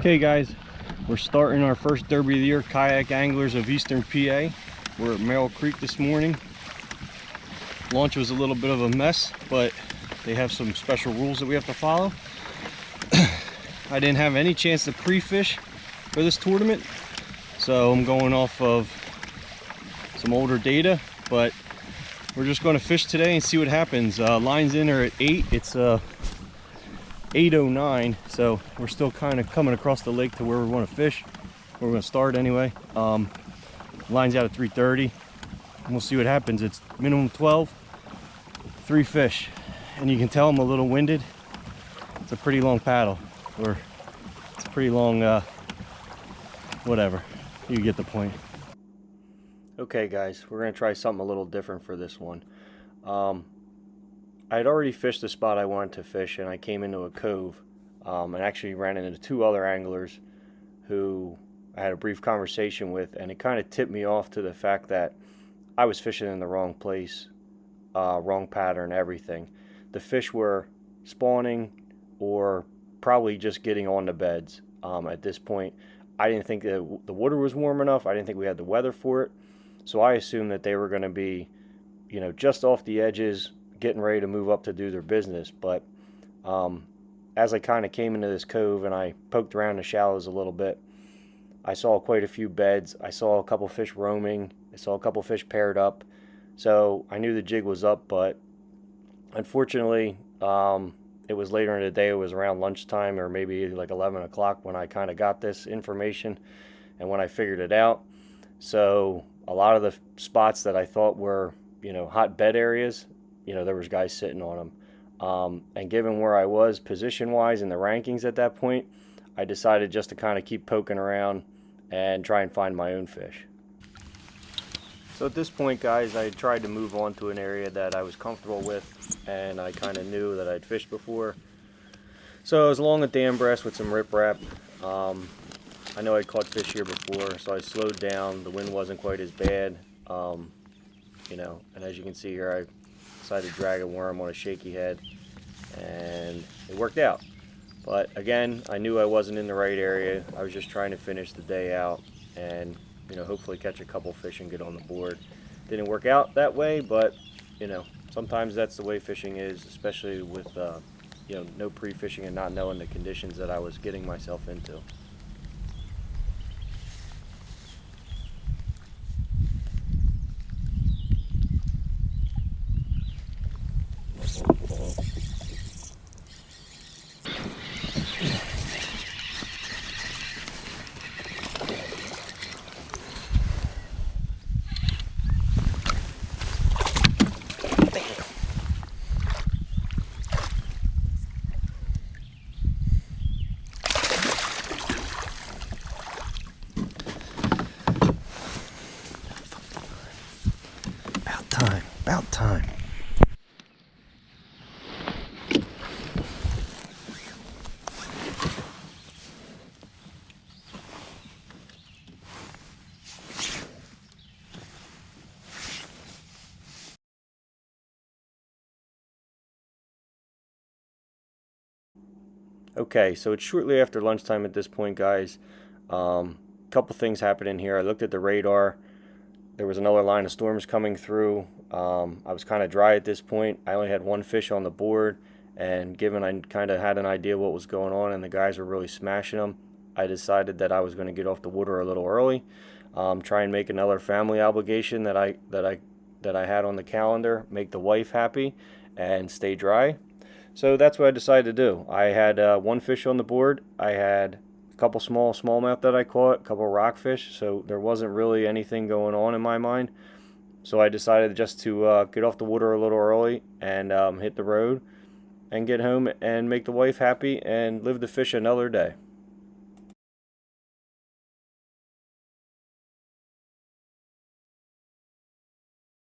Okay guys, we're starting our first Derby of the Year kayak anglers of Eastern PA. We're at MERRILL Creek this morning. Launch was a little bit of a mess, but they have some special rules that we have to follow. I didn't have any chance to pre-fish for this tournament, so I'm going off of some older data, but we're just going to fish today and see what happens. Lines in are at 8. It's 8:09, so we're still kind of coming across the lake to where we want to fish. Where we're going to start anyway. Line's out at 3:30, and we'll see what happens. It's minimum 12, 3 fish, and you can tell I'm a little winded. It's a pretty long paddle, or it's a pretty long whatever. You get the point. Okay guys, we're going to try something a little different for this one. I had already fished the spot I wanted to fish, and I came into a cove and actually ran into 2 other anglers who I had a brief conversation with, and it kind of tipped me off to the fact that I was fishing in the wrong place, wrong pattern, everything. The fish were spawning or probably just getting on the beds at this point. I didn't think that the water was warm enough. I didn't think we had the weather for it. So I assumed that they were going to be, just off the edges, getting ready to move up to do their business. But as I kind of came into this cove and I poked around the shallows a little bit, I saw quite a few beds. I saw a couple fish roaming. I saw a couple fish paired up. So I knew the jig was up, but unfortunately, it was later in the day. It was around lunchtime, or maybe like 11 o'clock when I kind of got this information and when I figured it out. So a lot of the spots that I thought were, hot bed areas, there was guys sitting on them. And given where I was position-wise in the rankings at that point, I decided just to kind of keep poking around and try and find my own fish. So at this point, guys, I tried to move on to an area that I was comfortable with, and I kind of knew that I'd fished before. So I was along a dam breast with some riprap. I know I'd caught fish here before, so I slowed down. The wind wasn't quite as bad, and as you can see here, I decided to drag a worm on a shaky head, and it worked out. But again, I knew I wasn't in the right area. I was just trying to finish the day out and hopefully catch a couple fish and get on the board. Didn't work out that way, but sometimes that's the way fishing is, especially with no pre-fishing and not knowing the conditions that I was getting myself into. About time. Okay, so it's shortly after lunchtime at this point, guys. Couple things happened in here. I looked at the radar. There was another line of storms coming through. I was kind of dry at this point. I only had 1 fish on the board, and given I kind of had an idea what was going on and the guys were really smashing them, I decided that I was going to get off the water a little early, try and make another family obligation that I had on the calendar, make the wife happy, and stay dry. So that's what I decided to do. I had 1 fish on the board. I had a couple smallmouth that I caught, a couple rockfish, so there wasn't really anything going on in my mind. So I decided just to get off the water a little early and hit the road and get home and make the wife happy and live to fish another day.